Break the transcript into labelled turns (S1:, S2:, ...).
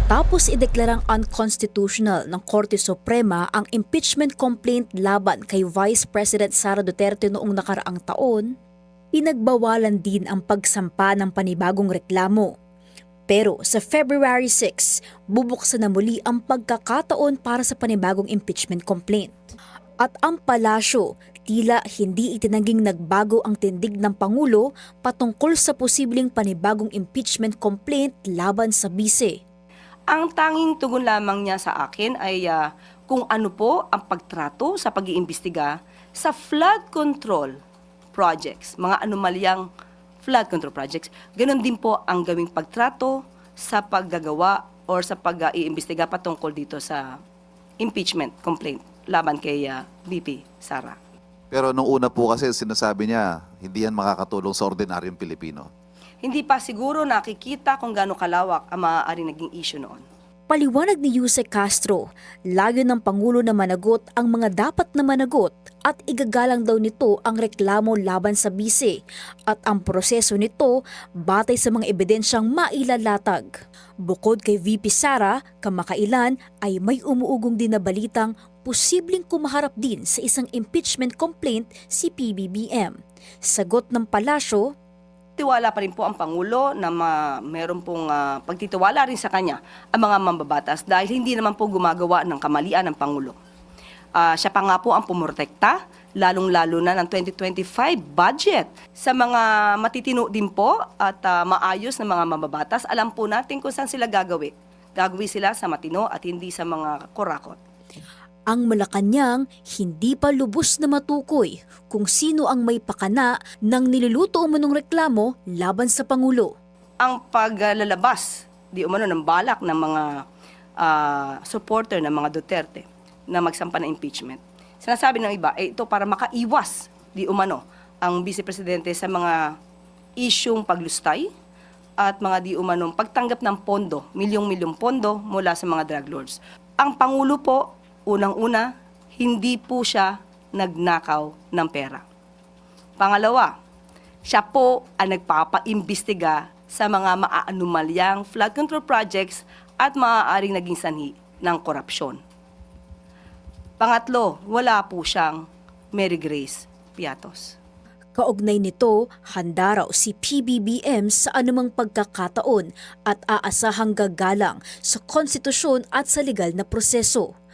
S1: Matapos ideklarang unconstitutional ng Korte Suprema ang impeachment complaint laban kay Vice President Sara Duterte noong nakaraang taon, pinagbawalan din ang pagsampa ng panibagong reklamo. Pero sa February 6, bubuksan na muli ang pagkakataon para sa panibagong impeachment complaint. At ang palasyo, tila hindi itinangging nagbago ang tindig ng Pangulo patungkol sa posibleng panibagong impeachment complaint laban sa bise.
S2: Ang tanging tugon lamang niya sa akin ay kung ano po ang pagtrato sa pag-iimbestiga sa flood control projects, mga anomalyang flood control projects. Ganon din po ang gawing pagtrato sa paggagawa or sa pag-iimbestiga patungkol dito sa impeachment complaint laban kay VP Sara.
S3: Pero nung una po kasi sinasabi niya, hindi yan makakatulong sa ordinaryong Pilipino.
S2: Hindi pa siguro nakikita kung gaano kalawak ang maaaring naging issue noon.
S1: Paliwanag ni Yusek Castro, layo ng Pangulo na managot ang mga dapat na managot at igagalang daw nito ang reklamo laban sa bise at ang proseso nito batay sa mga ebidensyang mailalatag. Bukod kay VP Sara, kamakailan ay may umuugong din na balitang posibleng kumaharap din sa isang impeachment complaint si PBBM. Sagot ng palasyo,
S2: Tiwala pa rin po ang Pangulo na meron pong pagtitiwala rin sa kanya ang mga mambabatas dahil hindi naman po gumagawa ng kamalian ng Pangulo. Siya pa nga po ang pumortekta, lalong-lalo na ng 2025 budget. Sa mga matitino din po at maayos na mga mambabatas, alam po natin kung saan sila gagawi. Gagawi sila sa matino at hindi sa mga kurakot.
S1: ang Malacanang hindi pa lubos na matukoy kung sino ang may pakana ng niluluto umanong reklamo laban sa Pangulo.
S2: Ang paglalabas, di umano ng balak ng mga supporter ng mga Duterte na magsampa ng impeachment. Sinasabi ng iba, ito para makaiwas, di umano, ang Vice Presidente sa mga isyung paglustay at mga di umanong pagtanggap ng pondo, milyong-milyong pondo mula sa mga drug lords. Ang Pangulo po, unang-una, hindi po siya nagnakaw ng pera. Pangalawa, siya po ang nagpapaimbestiga sa mga maaanumalyang flood control projects at maaaring naging sanhi ng korupsyon. Pangatlo, wala po siyang Mary Grace Piatos.
S1: Kaugnay nito, handa raw si PBBM sa anumang pagkakataon at aasahang gagalang sa konstitusyon at sa legal na proseso.